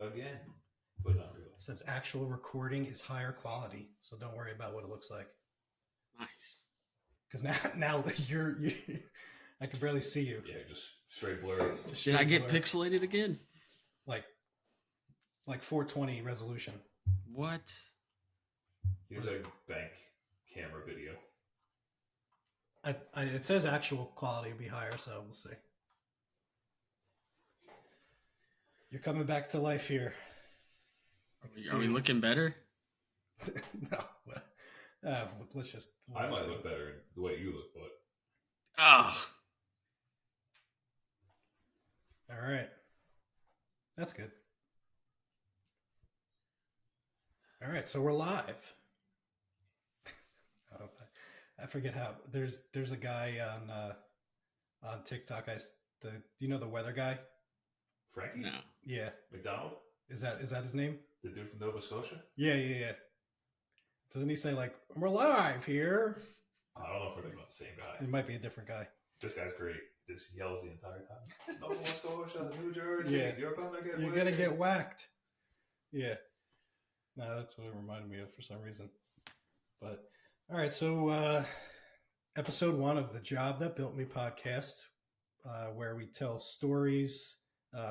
Again, but not really. It says actual recording is higher quality, so don't worry about what it looks like. Nice. Because now you're I can barely see you. Yeah, just straight blurry. Did I get pixelated again? Like 420 resolution. What? You have a bank camera video. It says actual quality will be higher, so we'll see. You're coming back to life here. Are we looking better? No. Let's just. I might look better the way you look, but. Oh. All right. That's good. All right, so we're live. I forget how. There's a guy on TikTok. You know the weather guy? Frankie? No. Yeah. McDonald? Is that his name? The dude from Nova Scotia? Yeah. Doesn't he say like we're live here? I don't know if we're thinking about the same guy. It might be a different guy. This guy's great. Just yells the entire time. Nova Scotia, New Jersey. Yeah. You're gonna get whacked. Yeah. No, that's what it reminded me of for some reason. But all right, so episode 1 of the Job That Built Me podcast, where we tell stories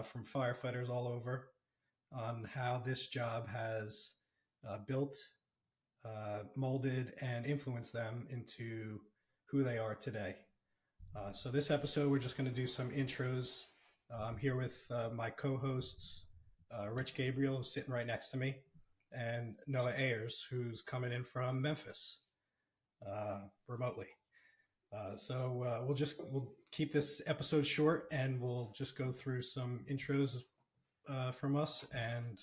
from firefighters all over on how this job has built, molded, and influenced them into who they are today. So this episode, we're just going to do some intros. I'm here with my co-hosts, Rich Gabriel, who's sitting right next to me, and Noah Ayers, who's coming in from Memphis remotely. So we'll keep this episode short, and we'll just go through some intros from us, and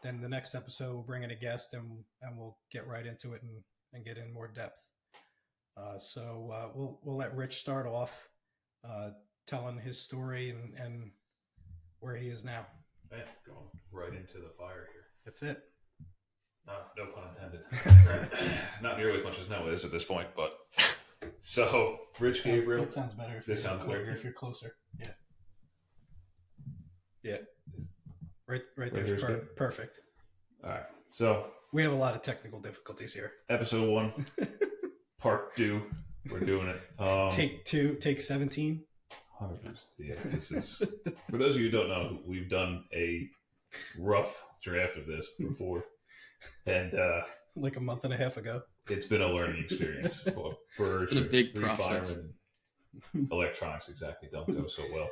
then the next episode we'll bring in a guest, and we'll get right into it and get in more depth. So we'll let Rich start off telling his story and where he is now. Man, going right into the fire here. That's it. No pun intended. Not nearly as much as Noah is at this point, but so Rich Gabriel. That sounds better. This sounds clear if you're closer. Yeah. Right there's perfect. All right. So we have a lot of technical difficulties here. Episode 1, part 2. We're doing it. Take 2, take 17. 100%. Yeah, this is for those of you who don't know, we've done a rough draft of this before, and like a month and a half ago. It's been a learning experience for a big process. Firemen and electronics exactly don't go so well.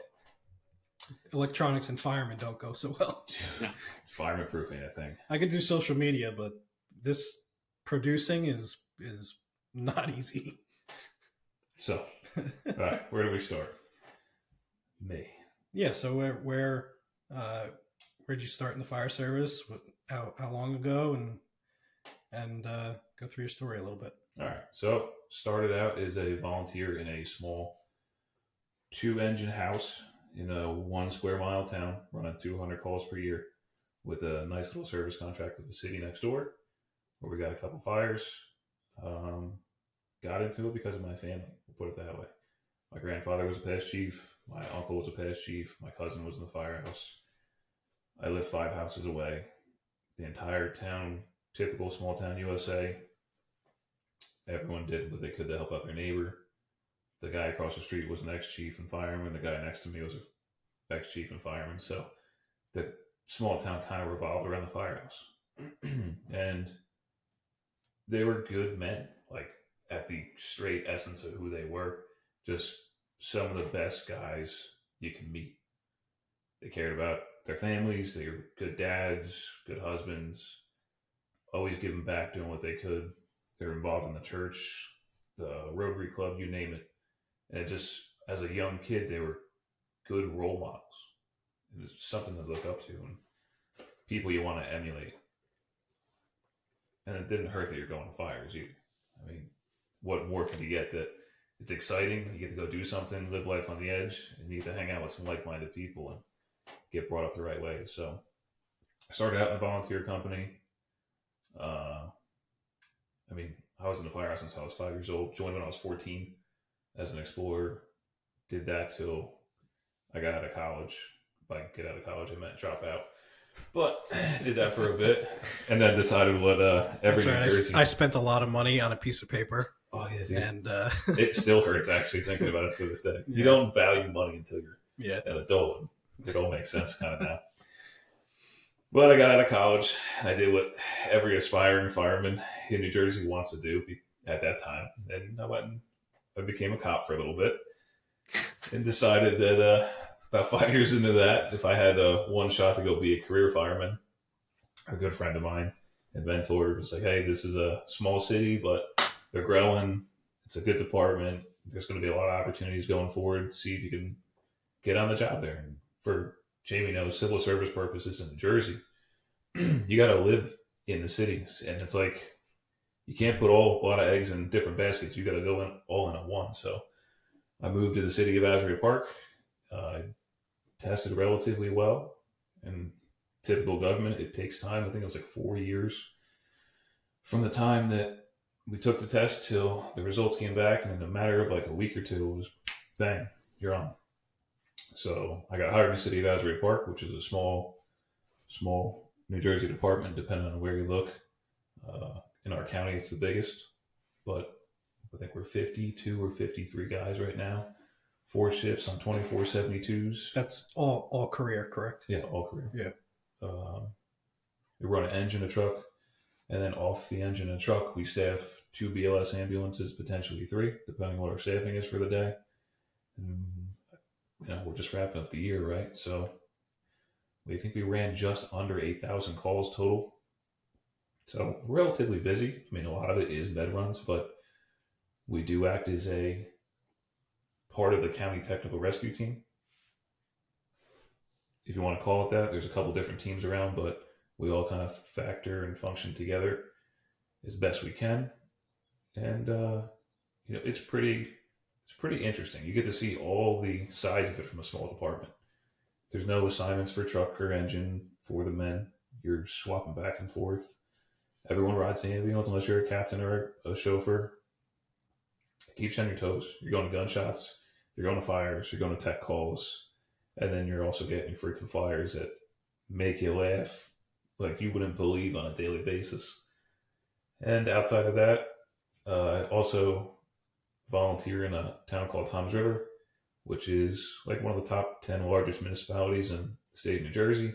Electronics and firemen don't go so well. Yeah. Fireman proof ain't a thing. I could do social media, but this producing is not easy. So, all right, where do we start? Me. Yeah. So where'd you start in the fire service? How long ago? And go through your story a little bit. All right. So started out as a volunteer in a small 2-engine house in a 1 square mile town, running 200 calls per year with a nice little service contract with the city next door, where we got a couple fires. Got into it because of my family, we'll put it that way. My grandfather was a past chief. My uncle was a past chief. My cousin was in the firehouse. I lived 5 houses away. The entire town, typical small town USA, everyone did what they could to help out their neighbor. The guy across the street was an ex-chief and fireman. The guy next to me was an ex-chief and fireman. So the small town kind of revolved around the firehouse. And they were good men, like at the straight essence of who they were. Just some of the best guys you can meet. They cared about their families. They were good dads, good husbands, always giving back, doing what they could. They were involved in the church, the Rotary Club, you name it. And as a young kid, they were good role models. It was something to look up to and people you want to emulate. And it didn't hurt that you're going to fires either. I mean, what more could you get that it's exciting? You get to go do something, live life on the edge, and you get to hang out with some like-minded people and get brought up the right way. So I started out in a volunteer company. I mean, I was in the firehouse since I was 5 years old. Joined when I was 14 as an explorer. Did that till I got out of college. By get out of college, I meant drop out. But did that for a bit, and then decided what every New Jersey. I spent a lot of money on a piece of paper. Oh yeah, dude. And it still hurts actually thinking about it to this day. Yeah. You don't value money until you're an adult. It all makes sense kind of now. But I got out of college, and I did what every aspiring fireman in New Jersey wants to do at that time. And I went and I became a cop for a little bit, and decided that about 5 years into that, if I had one shot to go be a career fireman, a good friend of mine and mentor was like, "Hey, this is a small city, but they're growing. It's a good department. There's going to be a lot of opportunities going forward. See if you can get on the job there." And for Jamie knows, civil service purposes in New Jersey, you got to live in the cities, and it's like you can't put a lot of eggs in different baskets. You got to go in all in at one. So I moved to the city of Asbury Park. I tested relatively well, and typical government, it takes time. I think it was like 4 years from the time that we took the test till the results came back, and in a matter of like a week or two, it was bang, you're on. So I got hired in the city of Asbury Park, which is a small New Jersey department, depending on where you look. In our county, it's the biggest, but I think we're 52 or 53 guys right now. 4 shifts on 24/72s. That's all career, correct? Yeah, all career. Yeah. We run an engine, a truck, and then off the engine and truck, we staff 2 BLS ambulances, potentially 3, depending on what our staffing is for the day. And, we're just wrapping up the year, right? So we think we ran just under 8,000 calls total. So relatively busy. I mean, a lot of it is med runs, but we do act as a part of the county technical rescue team, if you want to call it that. There's a couple different teams around, but we all kind of factor and function together as best we can. And it's pretty interesting. You get to see all the sides of it from a small department. There's no assignments for truck or engine for the men. You're swapping back and forth. Everyone rides the ambulance unless you're a captain or a chauffeur. It keeps you on your toes. You're going to gunshots. You're going to fires. You're going to tech calls. And then you're also getting your freaking flyers that make you laugh like you wouldn't believe on a daily basis. And outside of that, I also volunteer in a town called Toms River, which is like one of the top 10 largest municipalities in the state of New Jersey.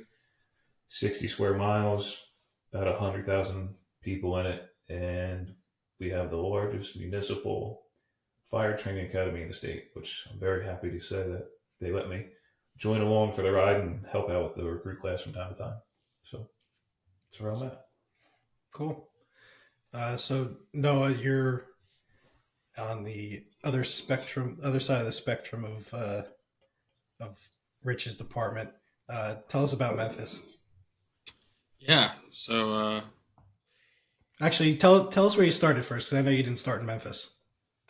60 square miles, about 100,000 people in it. And we have the largest municipal fire training academy in the state, which I'm very happy to say that they let me join along for the ride and help out with the recruit class from time to time. So that's where I'm at. Cool. So Noah, you're on the other side of the spectrum of Rich's department. Tell us about Memphis. Yeah. So actually, tell us where you started first, because I know you didn't start in Memphis.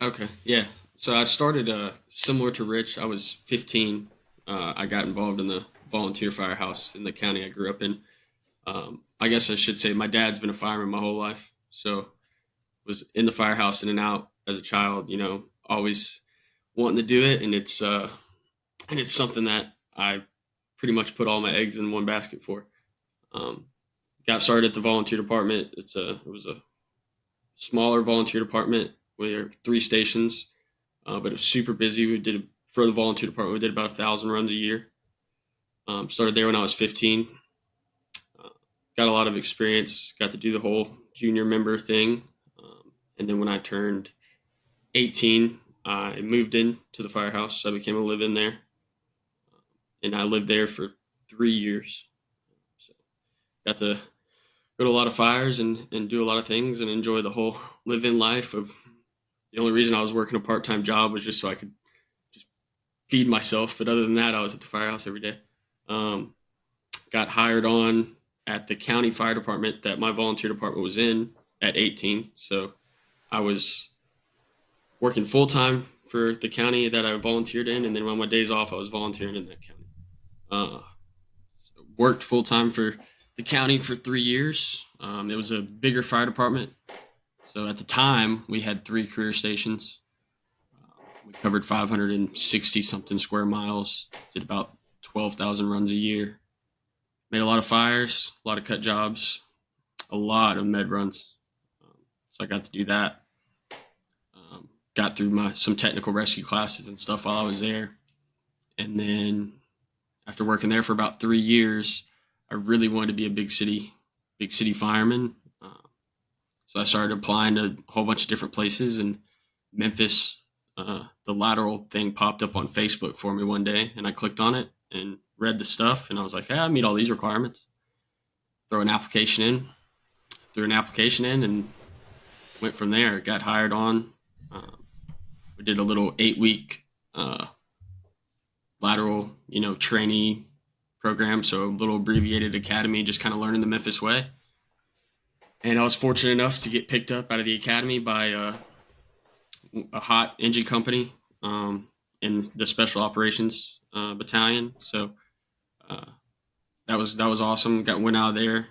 Okay. Yeah. So I started similar to Rich. I was 15. I got involved in the volunteer firehouse in the county I grew up in. I guess I should say my dad's been a fireman my whole life. So was in the firehouse in and out as a child, always wanting to do it. And it's something that I pretty much put all my eggs in one basket for. Got started at the volunteer department. It was a smaller volunteer department. We had 3 stations, but it was super busy. For the volunteer department, we did about 1,000 runs a year. Started there when I was 15. Got a lot of experience, got to do the whole junior member thing. And then when I turned 18, I moved into the firehouse. I became a live-in there. And I lived there for 3 years. So got to go to a lot of fires and do a lot of things and enjoy the whole live-in life. The only reason I was working a part-time job was just so I could just feed myself. But other than that, I was at the firehouse every day. Got hired on at the county fire department that my volunteer department was in at 18. So I was working full time for the county that I volunteered in, and then on my days off, I was volunteering in that county. Worked full time for the county for 3 years. It was a bigger fire department, so at the time we had 3 career stations. We covered 560 something square miles. Did about 12,000 runs a year. Made a lot of fires, a lot of cut jobs, a lot of med runs. So I got to do that. Got through some technical rescue classes and stuff while I was there. And then after working there for about 3 years, I really wanted to be a big city fireman. So I started applying to a whole bunch of different places. And Memphis, the lateral thing popped up on Facebook for me one day, and I clicked on it and read the stuff, and I was like, hey, I meet all these requirements. Threw an application in and went from there. Got hired on. We did a little 8-week lateral, trainee program, so a little abbreviated academy, just kind of learning the Memphis way. And I was fortunate enough to get picked up out of the academy by a hot engine company in the special operations battalion. So that was awesome. Went out of there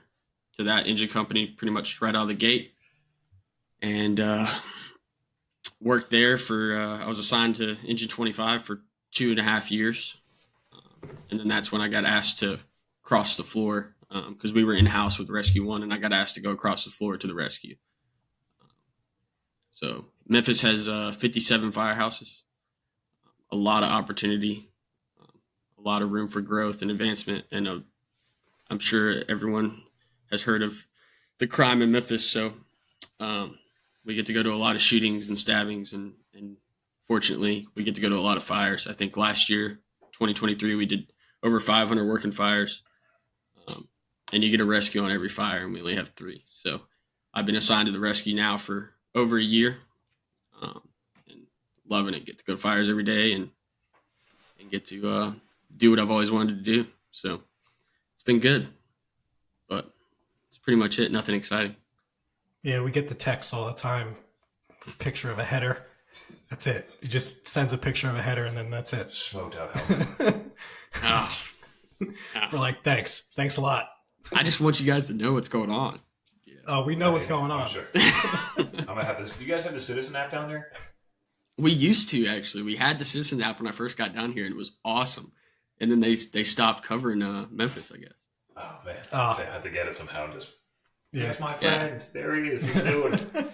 to that engine company pretty much right out of the gate, and worked there for. I was assigned to Engine 25 for 2.5 years, and then that's when I got asked to cross the floor because we were in house with Rescue 1, and I got asked to go across the floor to the rescue. So Memphis has 57 firehouses, a lot of opportunity, a lot of room for growth and advancement, and I'm sure everyone has heard of the crime in Memphis. So we get to go to a lot of shootings and stabbings, and fortunately, we get to go to a lot of fires. I think last year, 2023, we did over 500 working fires, and you get a rescue on every fire, and we only have 3. So I've been assigned to the rescue now for over a year, and loving it. Get to go to fires every day and get to do what I've always wanted to do. So it's been good, but it's pretty much it. Nothing exciting. Yeah, we get the text all the time. Picture of a header. That's it. It just sends a picture of a header, and then that's it. Smoked out helmet. We're like, thanks a lot. I just want you guys to know what's going on. Yeah. Oh, we know what's going on. Sure. I'm gonna have this. Do you guys have the Citizen app down there? We used to, actually. We had the Citizen app when I first got down here, and it was awesome. And then they stopped covering Memphis, I guess. Oh man, I had to get it somehow. And just There's my friend. Yeah. There he is. He's doing it.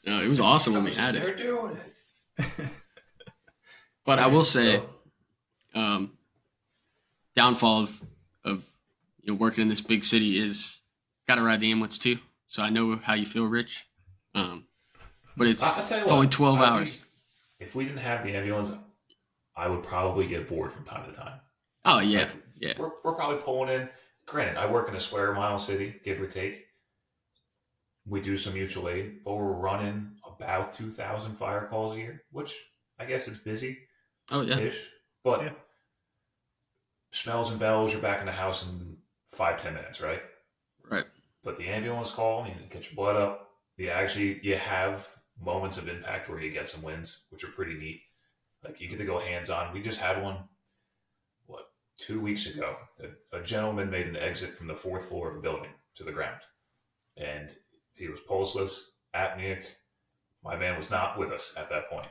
No, it was awesome when we had They're it. doing it. But I will say, downfall of working in this big city is got to ride the ambulance too. So I know how you feel, Rich. But it's only 12 hours. If we didn't have the ambulance, I would probably get bored from time to time. Oh yeah, yeah. We're probably pulling in. Granted, I work in a square mile city, give or take. We do some mutual aid, but we're running about 2,000 fire calls a year, which I guess it's busy. Oh yeah. But smells and bells, you're back in the house in 5-10 minutes, right? Right. But the ambulance call, you get your blood up. You have moments of impact where you get some wins, which are pretty neat. Like you get to go hands-on. We just had one, 2 weeks ago. A gentleman made an exit from the 4th floor of a building to the ground. And he was pulseless, apneic. My man was not with us at that point.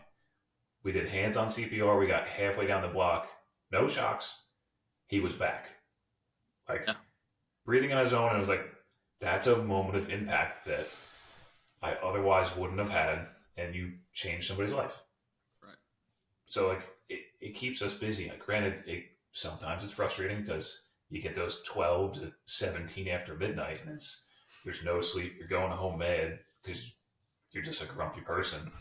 We did hands-on CPR. We got halfway down the block. No shocks. He was back. Breathing on his own. And I was like, that's a moment of impact that I otherwise wouldn't have had. And you changed somebody's life. Right. So it keeps us busy. Granted, sometimes it's frustrating because you get those 12 to 17 after midnight and there's no sleep. You're going home mad because you're just a grumpy person.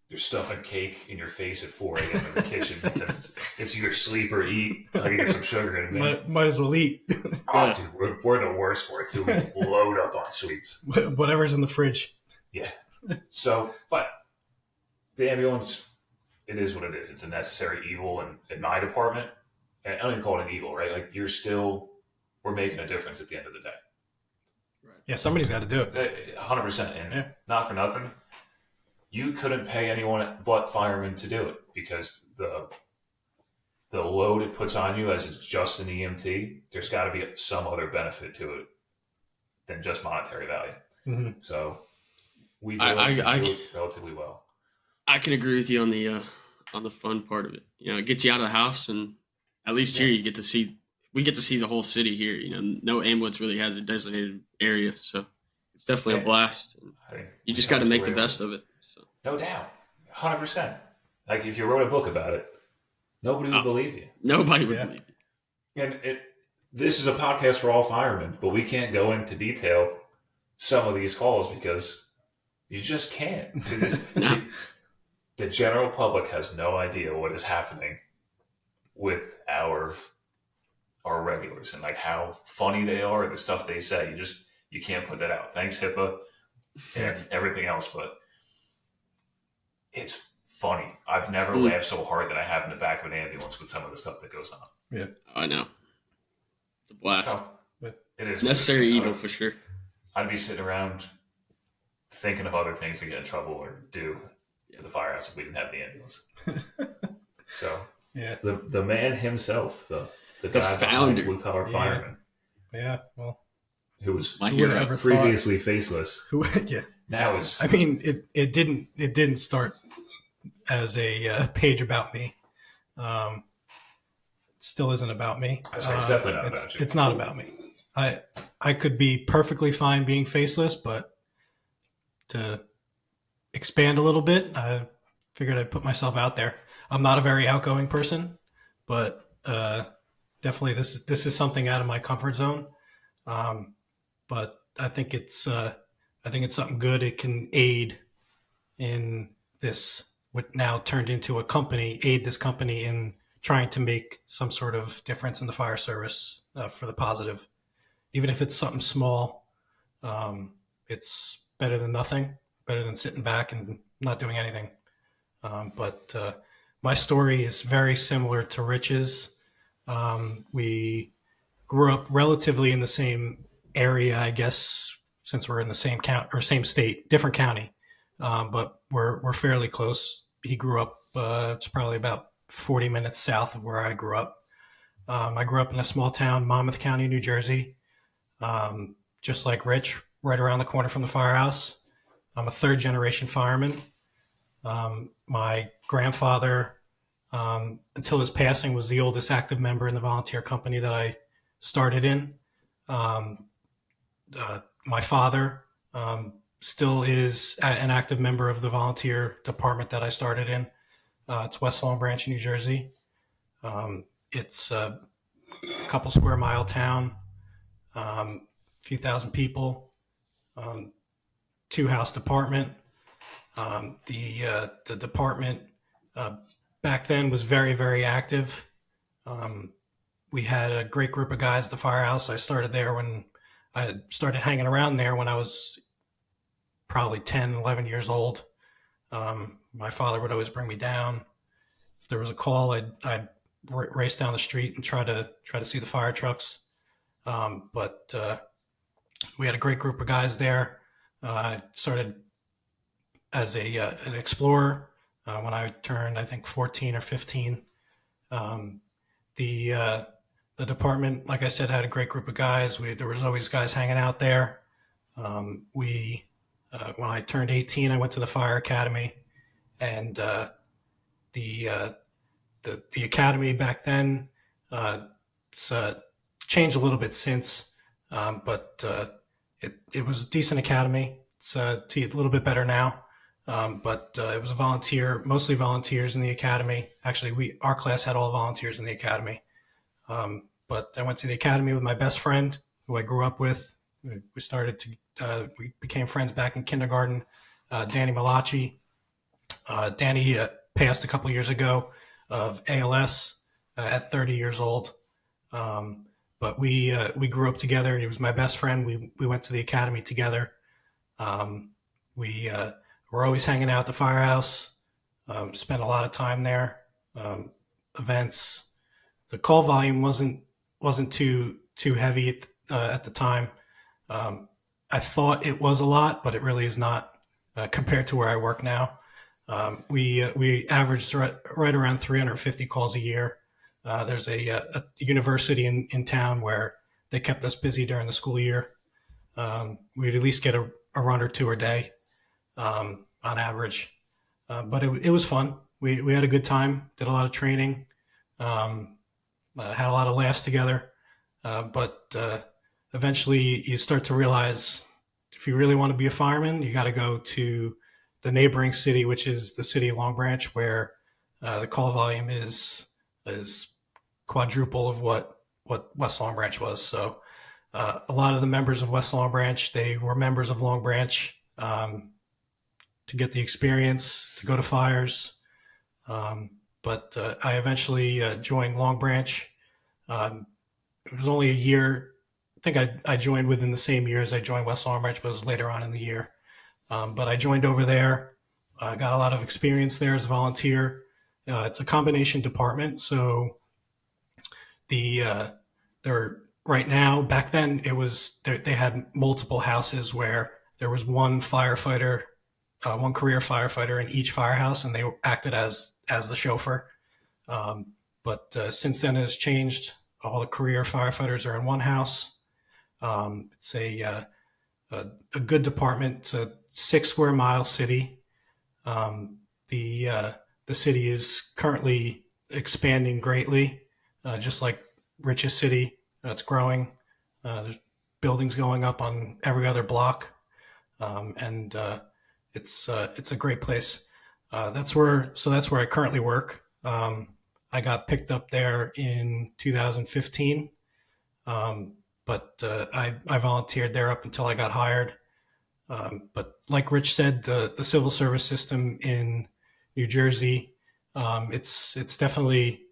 You're stuffing cake in your face at 4 a.m. in the kitchen because it's either sleep or eat. I get some sugar in it. Might as well eat. Oh, dude, we're the worst for it too. We load up on sweets. Whatever's in the fridge. Yeah. So, but the ambulance, it is what it is. It's a necessary evil in my department. And I don't even call it an evil, right? Like we're making a difference at the end of the day. Yeah, somebody's got to do it. 100%. And not for nothing, you couldn't pay anyone but firemen to do it because the load it puts on you as it's just an EMT, there's got to be some other benefit to it than just monetary value. Mm-hmm. So we do it relatively well. I can agree with you on the fun part of it. You know, it gets you out of the house, and at least here we get to see the whole city here. You know, no ambulance really has a designated area, so it's definitely a blast. You just got to make the best of it. So. No doubt, 100%. Like if you wrote a book about it, nobody would believe you. Nobody would believe you. And this is a podcast for all firemen, but we can't go into detail some of these calls because you just can't. No. The general public has no idea what is happening with our regulars and like how funny they are, the stuff they say. You can't put that out. Thanks HIPAA and everything else, but it's funny. I've never laughed so hard that I have in the back of an ambulance with some of the stuff that goes on. Yeah, I know. It's a blast. So, it is necessary evil for sure. I'd be sitting around thinking of other things to get in trouble or do at the firehouse if we didn't have the ambulance. So the man himself, the guy founder, blue collar fireman. Yeah, well, who was previously faceless. Now is. I mean, it didn't start as a page about me. It still isn't about me. It's definitely not about you. It's not about me. I could be perfectly fine being faceless, but to expand a little bit, I figured I'd put myself out there. I'm not a very outgoing person, but definitely this is something out of my comfort zone. But I think it's something good. It can aid in this, what now turned into a company, aid this company in trying to make some sort of difference in the fire service for the positive. Even if it's something small, it's better than nothing, better than sitting back and not doing anything. But my story is very similar to Rich's. We grew up relatively in the same area, I guess, since we're in the same county or same state, different county, but we're fairly close. He grew up, it's probably about 40 minutes south of where I grew up. I grew up in a small town, Monmouth County, New Jersey, just like Rich, right around the corner from the firehouse. I'm a third generation fireman. My grandfather, until his passing, was the oldest active member in the volunteer company that I started in. My father still is an active member of the volunteer department that I started in. It's West Long Branch, New Jersey. It's a couple square mile town, a few thousand people, 2-house department. The department back then was very, very active. We had a great group of guys at the firehouse. I started hanging around there when I was probably 10, 11 years old. My father would always bring me down. If there was a call, I'd race down the street and try to see the fire trucks. But we had a great group of guys there. I started as an explorer when I turned, I think, 14 or 15. The department, like I said, had a great group of guys. There was always guys hanging out there. When I turned 18, I went to the fire academy, and the academy back then, it's changed a little bit since, but it was a decent academy. It's a little bit better now, but it was mostly volunteers in the academy. Actually, our class had all volunteers in the academy. But I went to the academy with my best friend, who I grew up with. We became friends back in kindergarten. Danny Malachi. Danny passed a couple years ago of ALS at 30 years old. But we grew up together. He was my best friend. We went to the academy together. We were always hanging out at the firehouse. Spent a lot of time there. Events. The call volume wasn't too heavy at the time. I thought it was a lot, but it really is not compared to where I work now. We averaged right around 350 calls a year. There's a university in town where they kept us busy during the school year. We'd at least get a run or two a day on average. But it was fun. We had a good time, did a lot of training, had a lot of laughs together. But eventually you start to realize if you really want to be a fireman, you got to go to the neighboring city, which is the city of Long Branch, where the call volume is quadruple of what West Long Branch was. So a lot of the members of West Long Branch, they were members of Long Branch to get the experience, to go to fires. But I eventually joined Long Branch. It was only a year. I think I joined within the same year as I joined West Long Branch, but it was later on in the year. But I joined over there. Got a lot of experience there as a volunteer. It's a combination department, so they're right now. Back then, they had multiple houses where there was one firefighter, one career firefighter in each firehouse, and they acted as the chauffeur. But since then, it has changed. All the career firefighters are in one house. It's a good department. It's a 6 square mile city. The city is currently expanding greatly, just like Rich's city. It's growing. There's buildings going up on every other block, and it's a great place. That's where I currently work. I got picked up there in 2015, but I volunteered there up until I got hired. But like Rich said, the civil service system in New Jersey, it's definitely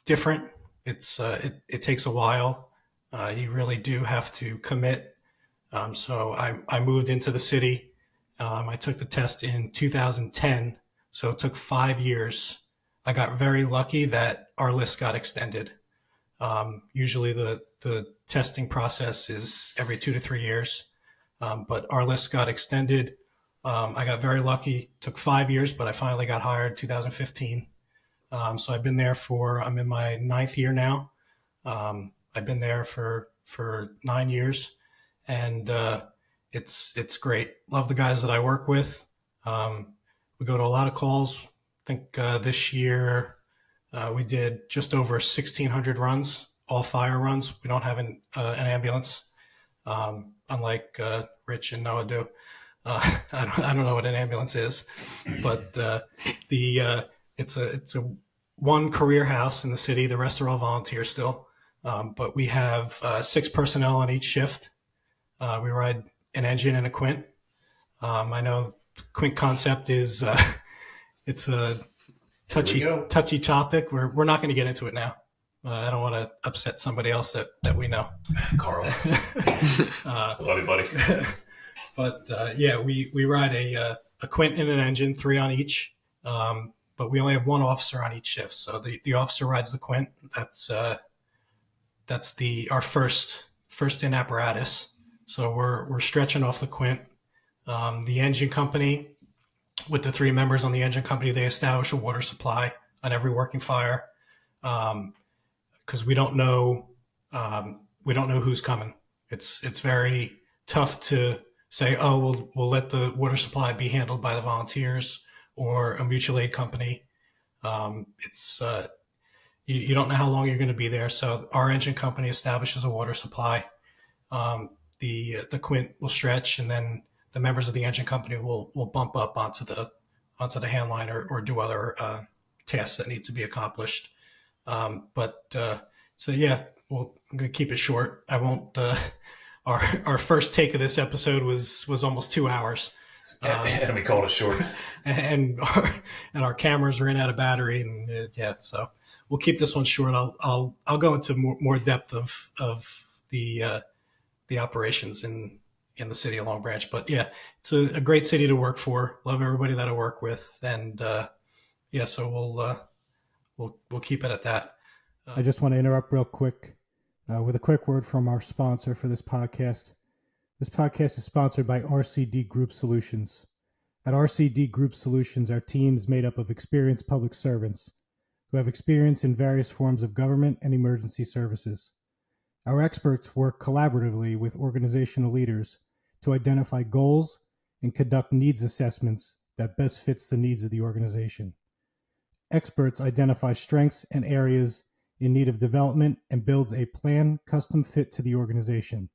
different. It takes a while. You really do have to commit. So I moved into the city. I took the test in 2010, so it took 5 years. I got very lucky that our list got extended. Usually the testing process is every 2 to 3 years. But our list got extended. I got very lucky. Took 5 years, but I finally got hired 2015. So I've been there I'm in my 9th year now. I've been there for 9 years, and it's great. Love the guys that I work with. We go to a lot of calls. I think this year we did just over 1,600 runs, all fire runs. We don't have an ambulance. Unlike Rich and Noah do. I don't know what an ambulance is, but it's a one career house in the city. The rest are all volunteers still, but we have 6 personnel on each shift. We ride an engine and a quint. I know quint concept is it's a touchy topic. We're not going to get into it now. I don't want to upset somebody else that we know. Carl. Love you, buddy. But yeah, we ride a quint and an engine, 3 on each. But we only have 1 officer on each shift. So the officer rides the quint. That's our first in apparatus. So we're stretching off the quint. The engine company, with the 3 members on the engine company, they establish a water supply on every working fire. Because we don't know who's coming. It's very tough to say, oh, we'll let the water supply be handled by the volunteers or a mutual aid company. You don't know how long you're going to be there. So our engine company establishes a water supply. The quint will stretch, and then the members of the engine company will bump up onto the hand line or do other tasks that need to be accomplished. So yeah, well, I'm going to keep it short. I won't. Our first take of this episode was almost 2 hours, and we called it short. and our cameras ran out of battery, and yeah, so we'll keep this one short. I'll go into more depth of the operations in in the city of Long Branch. But yeah, it's a great city to work for. Love everybody that I work with, and yeah, so we'll keep it at that. I just want to interrupt real quick with a quick word from our sponsor for this podcast. This podcast is sponsored by RCD Group Solutions. At RCD Group Solutions, our team is made up of experienced public servants who have experience in various forms of government and emergency services. Our experts work collaboratively with organizational leaders to identify goals and conduct needs assessments that best fits the needs of the organization. Experts identify strengths and areas in need of development and builds a plan custom fit to the organization.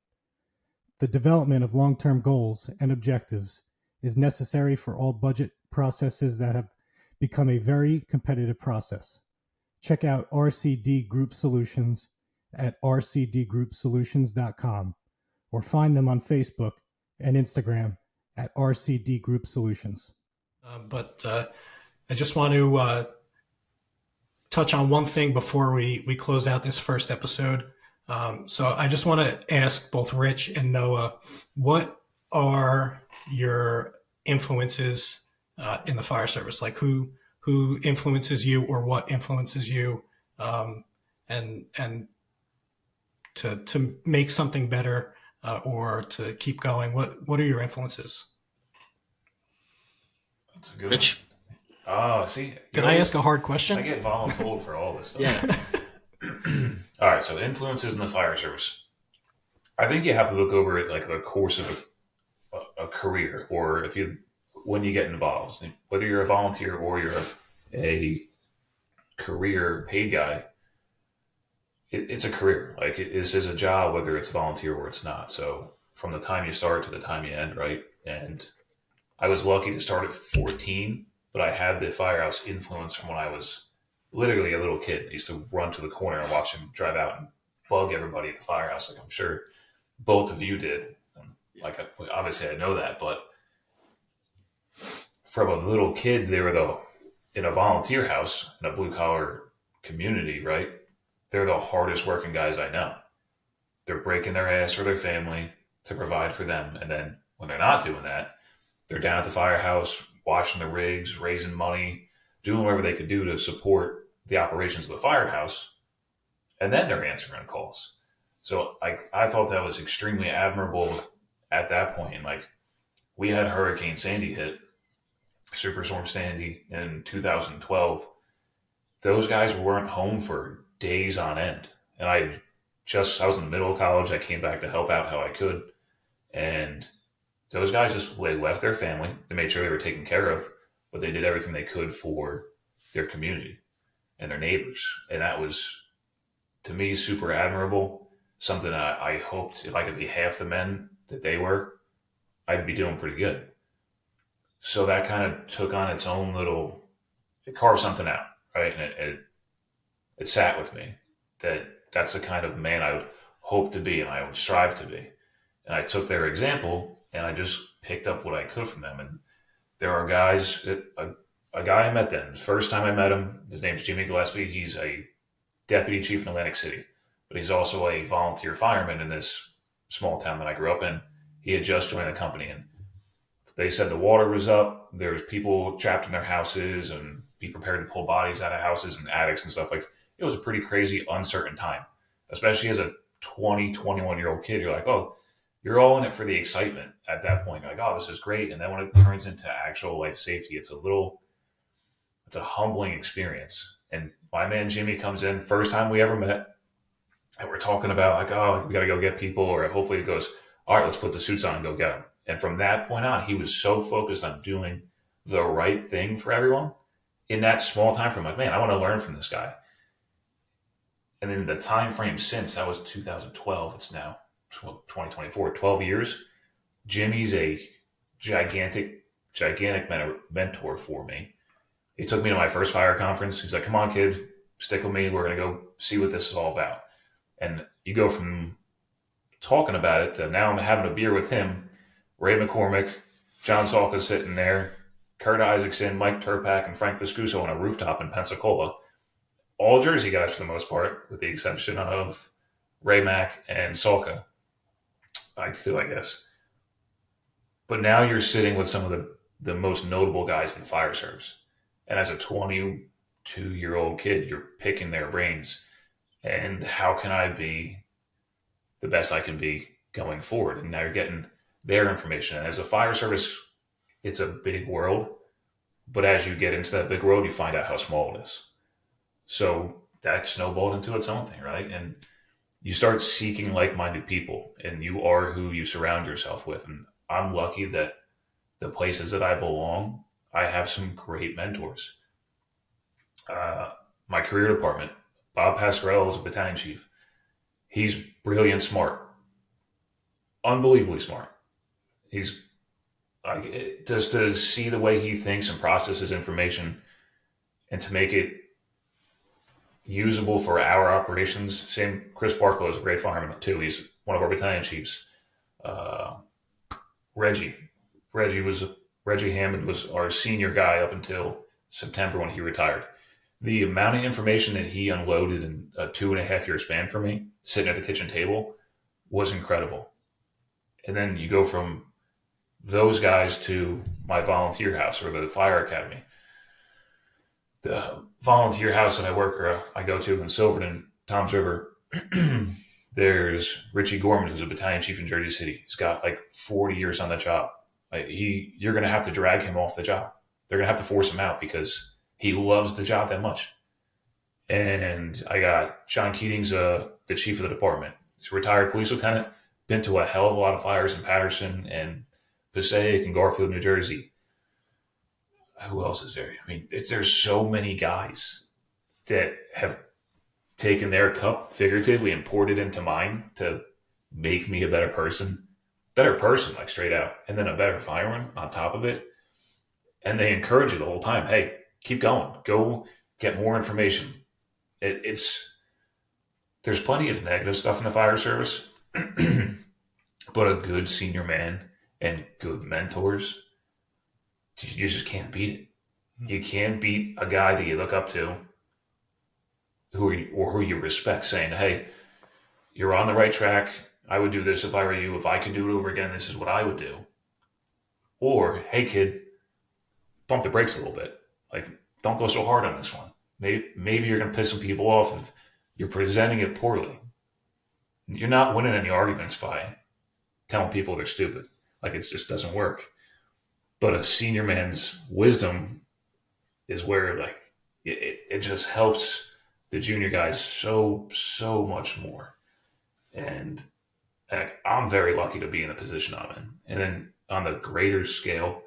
The development of long-term goals and objectives is necessary for all budget processes that have become a very competitive process. Check out RCD Group Solutions at rcdgroupsolutions.com or find them on Facebook and Instagram at RCD Group Solutions. But I just want to touch on one thing before we close out this first episode. So I just want to ask both Rich and Noah, what are your influences in the fire service? Like who influences you, or what influences you, and to make something better or to keep going? What are your influences? That's a good Rich? one. Oh, see. Did I ask a hard question? I get voluntold for all this stuff. Yeah. All right, so influences in the fire service. I think you have to look over it like the course of a career, or when you get involved, whether you're a volunteer or you're a career paid guy. It's a career. Like this is a job, whether it's volunteer or it's not. So from the time you start to the time you end, right? And I was lucky to start at 14, but I had the firehouse influence from when I was literally a little kid. I used to run to the corner and watch him drive out and bug everybody at the firehouse. Like I'm sure both of you did. Like obviously I know that, but from a little kid, they were in a volunteer house in a blue collar community, right? They're the hardest working guys I know. They're breaking their ass for their family to provide for them. And then when they're not doing that, they're down at the firehouse, washing the rigs, raising money, doing whatever they could do to support the operations of the firehouse. And then they're answering calls. So I thought that was extremely admirable at that point. And like we had Hurricane Sandy hit, Superstorm Sandy in 2012. Those guys weren't home for days on end. And I was in the middle of college. I came back to help out how I could. And those guys they left their family. They made sure they were taken care of, but they did everything they could for their community and their neighbors. And that was, to me, super admirable. Something I hoped if I could be half the men that they were, I'd be doing pretty good. So that kind of took on its own it carved something out, right? And it sat with me that's the kind of man I would hope to be and I would strive to be. And I took their example and I just picked up what I could from them. And there are guys, a guy I met then, the first time I met him, his name's Jimmy Gillespie. He's a deputy chief in Atlantic City, but he's also a volunteer fireman in this small town that I grew up in. He had just joined the company and they said the water was up. There was people trapped in their houses and be prepared to pull bodies out of houses and attics and stuff. Like it was a pretty crazy, uncertain time, especially as a 21-year-old kid. You're like, oh, you're all in it for the excitement at that point. You're like, oh, this is great. And then when it turns into actual life safety, it's a humbling experience. And my man Jimmy comes in, first time we ever met, and we're talking about like, oh, we got to go get people, or hopefully it goes, all right, let's put the suits on and go get them. And from that point on, he was so focused on doing the right thing for everyone in that small time frame. Like, man, I want to learn from this guy. And then the time frame since, that was 2012, it's now 2024, 12 years. Jimmy's a gigantic mentor for me. He took me to my first fire conference. He's like, come on, kid, stick with me. We're going to go see what this is all about. And you go from talking about it to now I'm having a beer with him, Ray McCormick, John Salka sitting there, Kurt Isaacson, Mike Turpak, and Frank Viscuso on a rooftop in Pensacola. All Jersey guys for the most part, with the exception of Ray Mack and Salka. I guess. But now you're sitting with some of the most notable guys in the fire service. And as a 22-year-old kid, you're picking their brains. And how can I be the best I can be going forward? And now you're getting their information. And as a fire service, it's a big world. But as you get into that big world, you find out how small it is. So that snowballed into its own thing, right? And you start seeking like-minded people, and you are who you surround yourself with. And I'm lucky that the places that I belong, I have some great mentors. My career department, Bob Pasquarello is a battalion chief. He's brilliant, smart, unbelievably smart. He's like, just to see the way he thinks and processes information, and to make it usable for our operations. Same, Chris Barklow is a great fireman too. He's one of our battalion chiefs. Reggie Hammond was our senior guy up until September when he retired. The amount of information that he unloaded in a 2.5-year span for me, sitting at the kitchen table, was incredible. And then you go from those guys to my volunteer house, or the fire academy. The volunteer house that I go to in Silverton, Toms River, there's Richie Gorman, who's a battalion chief in Jersey City. He's got like 40 years on the job. You're going to have to drag him off the job. They're going to have to force him out because he loves the job that much. And I got Sean Keating's the chief of the department. He's a retired police lieutenant, been to a hell of a lot of fires in Patterson and Passaic and Garfield, New Jersey. Who else is there? I mean, there's so many guys that have taken their cup figuratively and poured it into mine to make me a better person, like straight out, and then a better fireman on top of it. And they encourage you the whole time. Hey, keep going. Go get more information. There's plenty of negative stuff in the fire service, but a good senior man and good mentors, you just can't beat it. You can't beat a guy that you look up to who you respect, saying, hey, you're on the right track. I would do this if I were you. If I could do it over again, this is what I would do. Or, hey, kid, pump the brakes a little bit. Like, don't go so hard on this one. Maybe you're going to piss some people off if you're presenting it poorly. You're not winning any arguments by telling people they're stupid. Like, it just doesn't work. But a senior man's wisdom is where, like, it just helps the junior guys so much more. And I'm very lucky to be in the position I'm in. And then on the greater scale,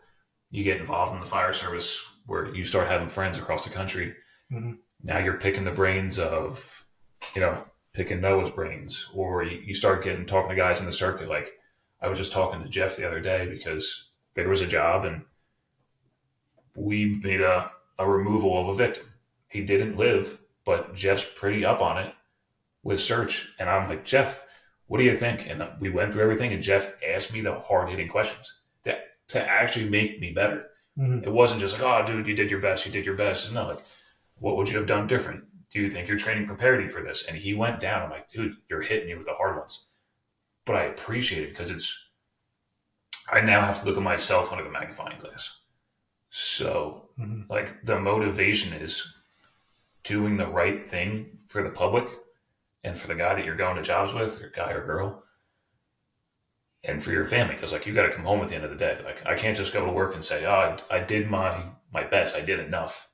you get involved in the fire service where you start having friends across the country. Mm-hmm. Now you're picking the brains of, picking Noah's brains, or you start talking to guys in the circuit. Like, I was just talking to Jeff the other day because there was a job and we made a removal of a victim. He didn't live, but Jeff's pretty up on it with search. And I'm like, Jeff, what do you think? And we went through everything, and Jeff asked me the hard-hitting questions to actually make me better. Mm-hmm. It wasn't just like, oh, dude, you did your best. No, like, what would you have done different? Do you think your training prepared you for this? And he went down. I'm like, dude, you're hitting me with the hard ones. But I appreciate it because I now have to look at myself under the magnifying glass. So, like, the motivation is doing the right thing for the public and for the guy that you're going to jobs with, or guy or girl, and for your family. Because, like, you got to come home at the end of the day. Like, I can't just go to work and say, oh, I did my best. I did enough.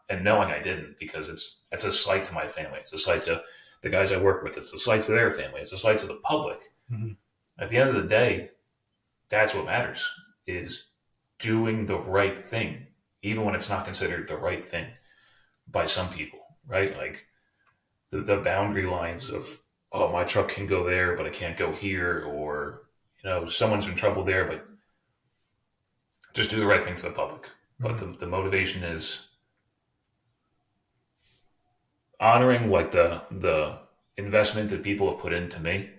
And knowing I didn't, because it's a slight to my family. It's a slight to the guys I work with. It's a slight to their family. It's a slight to the public. Mm-hmm. At the end of the day, that's what matters, is doing the right thing, even when it's not considered the right thing by some people, right? Like the boundary lines of, oh, my truck can go there, but it can't go here, or, someone's in trouble there, but just do the right thing for the public. Mm-hmm. But the motivation is honoring like the investment that people have put into me,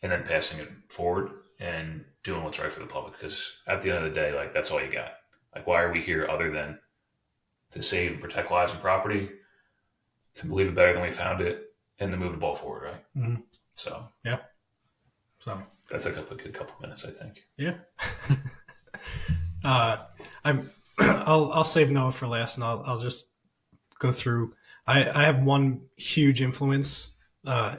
and then passing it forward and doing what's right for the public. Because at the end of the day, like, that's all you got. Like, why are we here other than to save and protect lives and property, to leave it better than we found it, and to move the ball forward, right? Mm-hmm. So, yeah. So, that took up a good couple minutes, I think. Yeah. I'll save Noah for last, and I'll just go through. I have one huge influence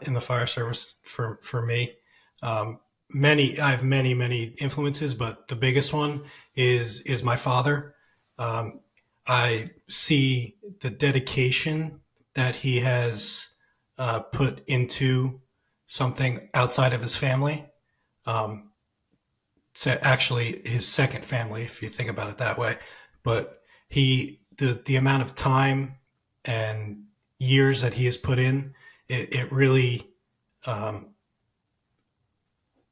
in the fire service for me. I have many influences, but the biggest one is my father. I see the dedication that he has put into something outside of his family. So actually, his second family, if you think about it that way. But the amount of time and years that he has put in, it really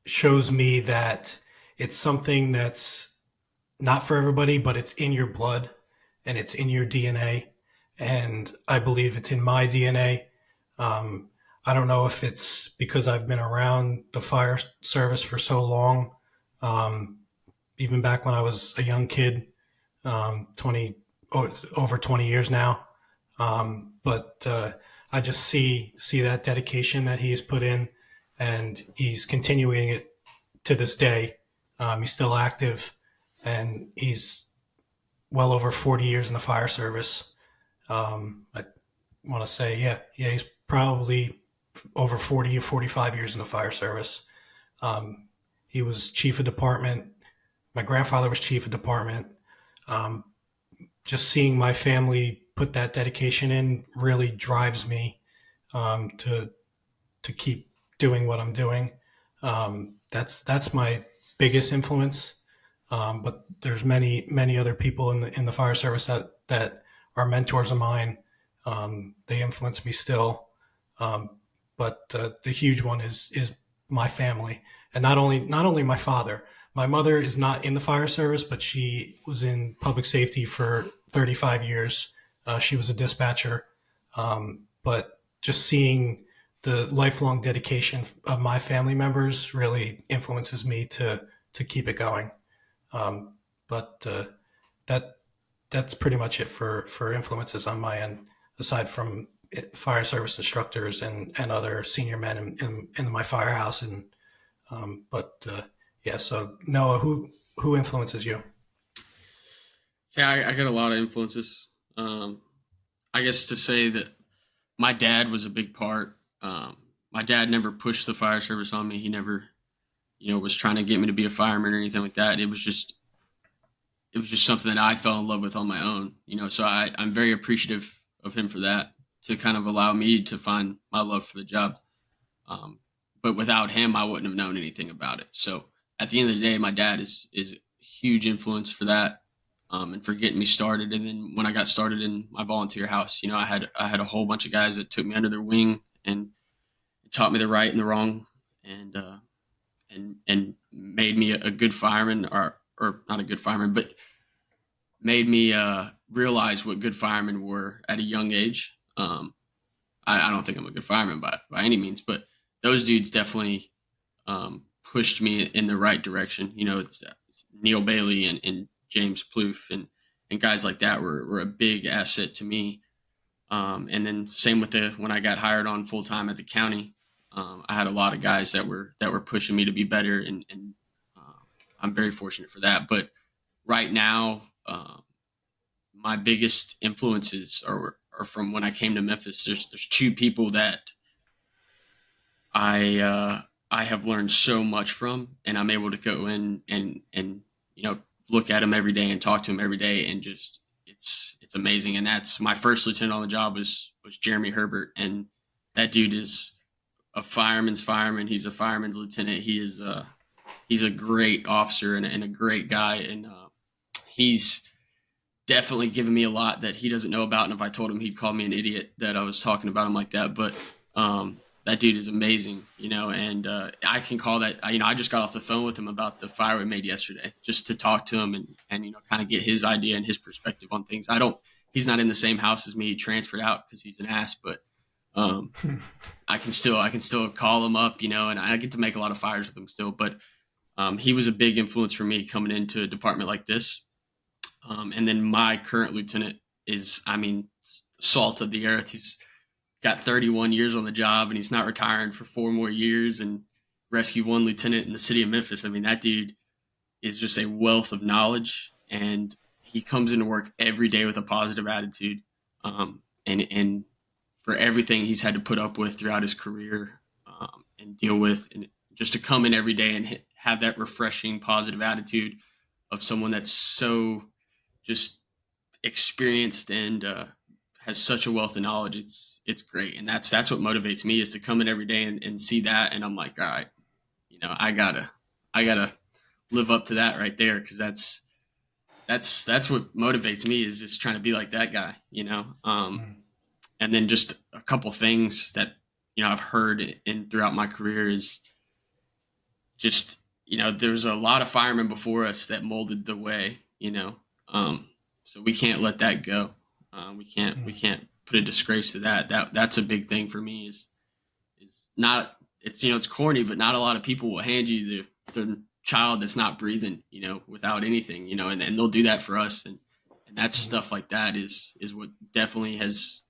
shows me that it's something that's not for everybody, but it's in your blood and it's in your DNA. And I believe it's in my DNA. I don't know if it's because I've been around the fire service for so long, even back when I was a young kid, 20 over 20 years now. But I just see that dedication that he's put in, and he's continuing it to this day. He's still active, and he's well over 40 years in the fire service. I want to say, yeah, he's probably over 40 or 45 years in the fire service. He was chief of department. My grandfather was chief of department. Just seeing my family put that dedication in really drives me to keep doing what I'm doing. That's my biggest influence. But there's many other people in the fire service that are mentors of mine. They influence me still. But the huge one is my family, and not only my father. My mother is not in the fire service, but she was in public safety for 35 years. She was a dispatcher. But just seeing the lifelong dedication of my family members really influences me to keep it going. But that's pretty much it for influences on my end, aside from fire service instructors and other senior men in my firehouse. And yeah. So Noah, who influences you? Yeah, I got a lot of influences. I guess to say that my dad was a big part. My dad never pushed the fire service on me. He never, was trying to get me to be a fireman or anything like that. It was just something that I fell in love with on my own. So I'm very appreciative of him for that, to kind of allow me to find my love for the job. But without him, I wouldn't have known anything about it. So at the end of the day, my dad is a huge influence for that, and for getting me started. And then when I got started in my volunteer house, I had a whole bunch of guys that took me under their wing and taught me the right and the wrong, and made me a good fireman, or not a good fireman, but made me realize what good firemen were at a young age. I don't think I'm a good fireman by any means, but those dudes definitely pushed me in the right direction. It's Neil Bailey and James Plouffe and guys like that were a big asset to me. And then same with when I got hired on full time at the county, I had a lot of guys that were pushing me to be better, and I'm very fortunate for that. But right now, my biggest influences are from when I came to Memphis. There's two people that I have learned so much from, and I'm able to go in and look at them every day and talk to them every day, and just it's amazing. And that's my first lieutenant on the job was Jeremy Herbert, and that dude is a fireman's fireman. He's a fireman's lieutenant. He's a great officer and a great guy, and he's definitely given me a lot that he doesn't know about. And if I told him, he'd call me an idiot that I was talking about him like that. But that dude is amazing, and I can call that. I just got off the phone with him about the fire we made yesterday, just to talk to him and kind of get his idea and his perspective on things. He's not in the same house as me. He transferred out because he's an ass, but I can still call him up, and I get to make a lot of fires with him still. But he was a big influence for me coming into a department like this. And then my current lieutenant is, salt of the earth. He's got 31 years on the job, and he's not retiring for 4 more years. And Rescue 1 lieutenant in the city of Memphis. I mean, that dude is just a wealth of knowledge, and he comes into work every day with a positive attitude. And for everything he's had to put up with throughout his career, and deal with, and just to come in every day and have that refreshing positive attitude of someone that's so just experienced and has such a wealth of knowledge. It's great, and that's what motivates me, is to come in every day and see that, and I'm like, all right, I gotta live up to that right there, because that's what motivates me, is just trying to be like that guy. And then just a couple things that I've heard throughout my career is just there's a lot of firemen before us that molded the way. So we can't let that go. We can't put a disgrace to that. That's a big thing for me. Is not, it's corny, but not a lot of people will hand you the child that's not breathing, without anything, and they'll do that for us, and that's stuff like that is what definitely has.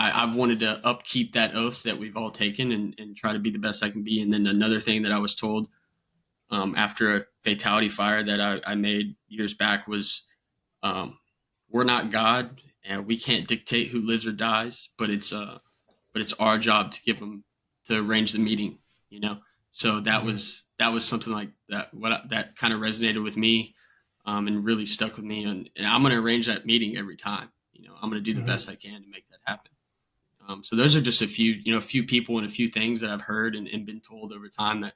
I've wanted to upkeep that oath that we've all taken, and try to be the best I can be. And then another thing that I was told after a fatality fire that I made years back was, we're not God, and we can't dictate who lives or dies, but it's our job to to arrange the meeting, So that was something like that. That kind of resonated with me, and really stuck with me. And I'm going to arrange that meeting every time. I'm going to do the best I can to make that happen. So those are just a few people and a few things that I've heard and been told over time that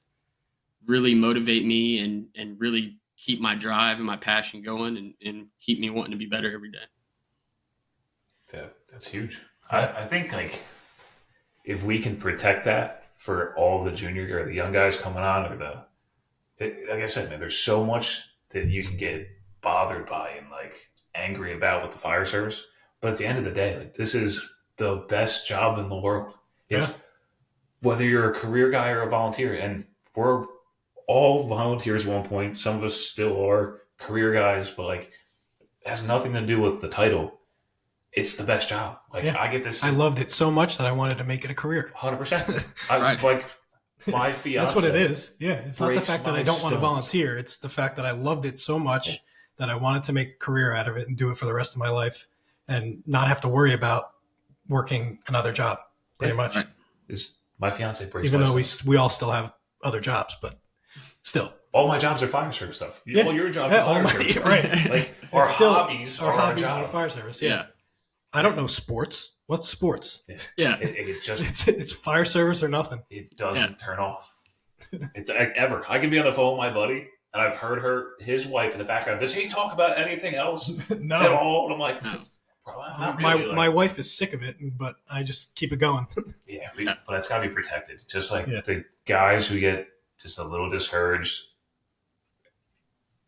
really motivate me and really keep my drive and my passion going, and keep me wanting to be better every day. That's huge. I think, like, if we can protect that for all the junior or the young guys coming on, or like I said, man, there's so much that you can get bothered by and like angry about with the fire service. But at the end of the day, like, this is the best job in the world. It's whether you're a career guy or a volunteer, and we're all volunteers at one point. Some of us still are career guys, but like, it has nothing to do with the title. It's the best job. Like, I get this. I loved it so much that I wanted to make it a career. 100%. Right. Like, my fiance. That's what it is. Yeah. It's not the fact that I don't want to stones. volunteer. It's the fact that I loved it so much that I wanted to make a career out of it and do it for the rest of my life, and not have to worry about working another job, pretty much. Right. Is my fiance breaks Even my though stones. we all still have other jobs, but still. All my jobs are fire service stuff. Yeah. All your jobs Yeah, are fire all my- service. right. Like, our It's still hobbies are our hobbies job. are fire service. Yeah. I don't know sports. What's sports? Yeah. It just It's fire service or nothing. it doesn't turn off. It's ever. I can be on the phone with my buddy, and I've heard his wife in the background. Does he talk about anything else at No. all? And I'm like, No. bro, not really. My Like, wife is sick of it, but I just keep it going. yeah, but it's got to be protected. Just like Yeah. the guys who get just a little discouraged,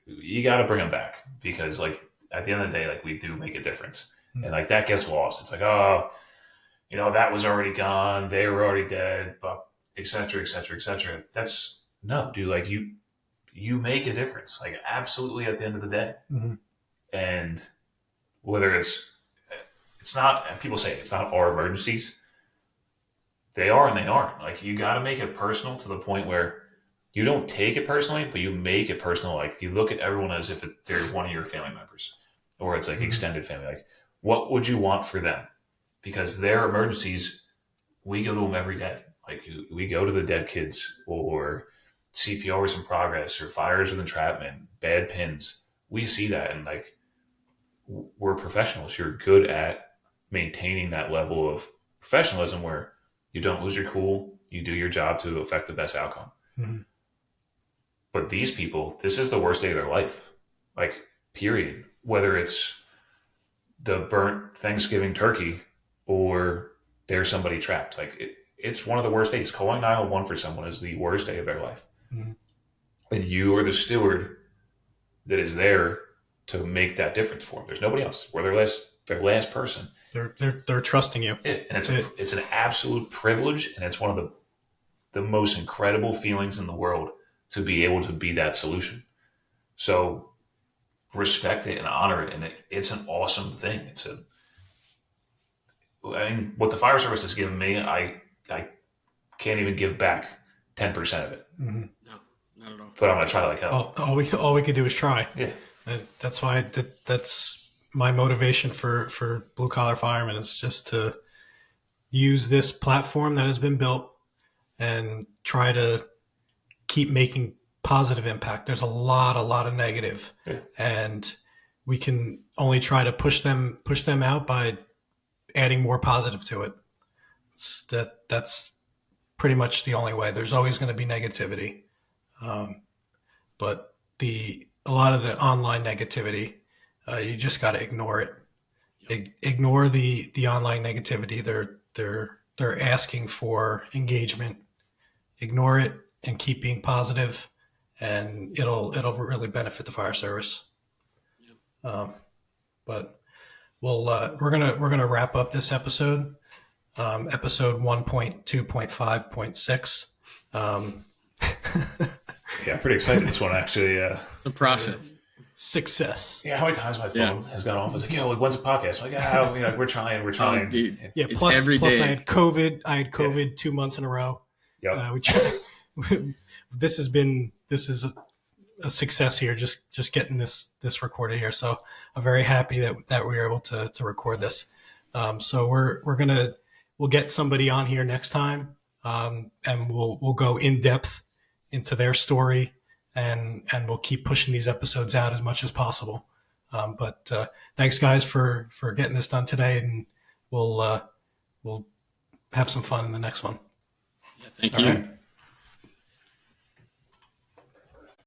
you got to bring them back, because like at the end of the day, like, we do make a difference, and like that gets lost. It's like, oh, that was already gone. They were already dead, but et cetera, et cetera, et cetera. That's no, dude. Like, you make a difference, like, absolutely, at the end of the day. Mhm. And whether it's not, and people say it's not our emergencies. They are and they aren't. Like, you got to make it personal to the point where you don't take it personally, but you make it personal. Like, you look at everyone as if they're one of your family members, or it's like extended family. Like, what would you want for them? Because their emergencies, we go to them every day. Like, we go to the dead kids, or CPRs in progress, or fires with entrapment, bad pins. We see that, and like, we're professionals. You're good at maintaining that level of professionalism where you don't lose your cool. You do your job to affect the best outcome. Mm-hmm. But these people, this is the worst day of their life. Like, period. Whether it's the burnt Thanksgiving turkey or there's somebody trapped. Like, it's one of the worst days. Calling 911 for someone is the worst day of their life. Mm-hmm. And you are the steward that is there to make that difference for them. There's nobody else. We're their last person. They're trusting you. And it's an absolute privilege, and it's one of the most incredible feelings in the world to be able to be that solution. So respect it and honor it, and it's an awesome thing. What the fire service has given me, I can't even give back 10% of it. Mm-hmm. No, not at all. But I'm going to try like hell. All we could do is try. Yeah. And that's why that's my motivation for blue collar firemen, is just to use this platform that has been built and try to keep making positive impact. There's a lot of negative, and we can only try to push them out by adding more positive to it. That's pretty much the only way. There's always going to be negativity, but a lot of the online negativity, you just got to ignore it. Ignore the online negativity. They're asking for engagement. Ignore it and keep being positive, and it'll really benefit the fire service. But we're gonna wrap up this episode, episode 1.2.5.6. Yeah, I'm pretty excited this one actually. It's a process. Success. Yeah, how many times my phone has gone off? I was like, "Yo, when's the podcast?" I'm like, we're trying. Oh, dude. Yeah. It's Plus, every day. I had COVID. 2 months in a row. Yep. We tried. This is a success here. Just getting this recorded here. So I'm very happy that we were able to record this. So we'll get somebody on here next time, and we'll go in depth into their story, and we'll keep pushing these episodes out as much as possible. But thanks guys for getting this done today, and we'll have some fun in the next one. Yeah, thank All you. right.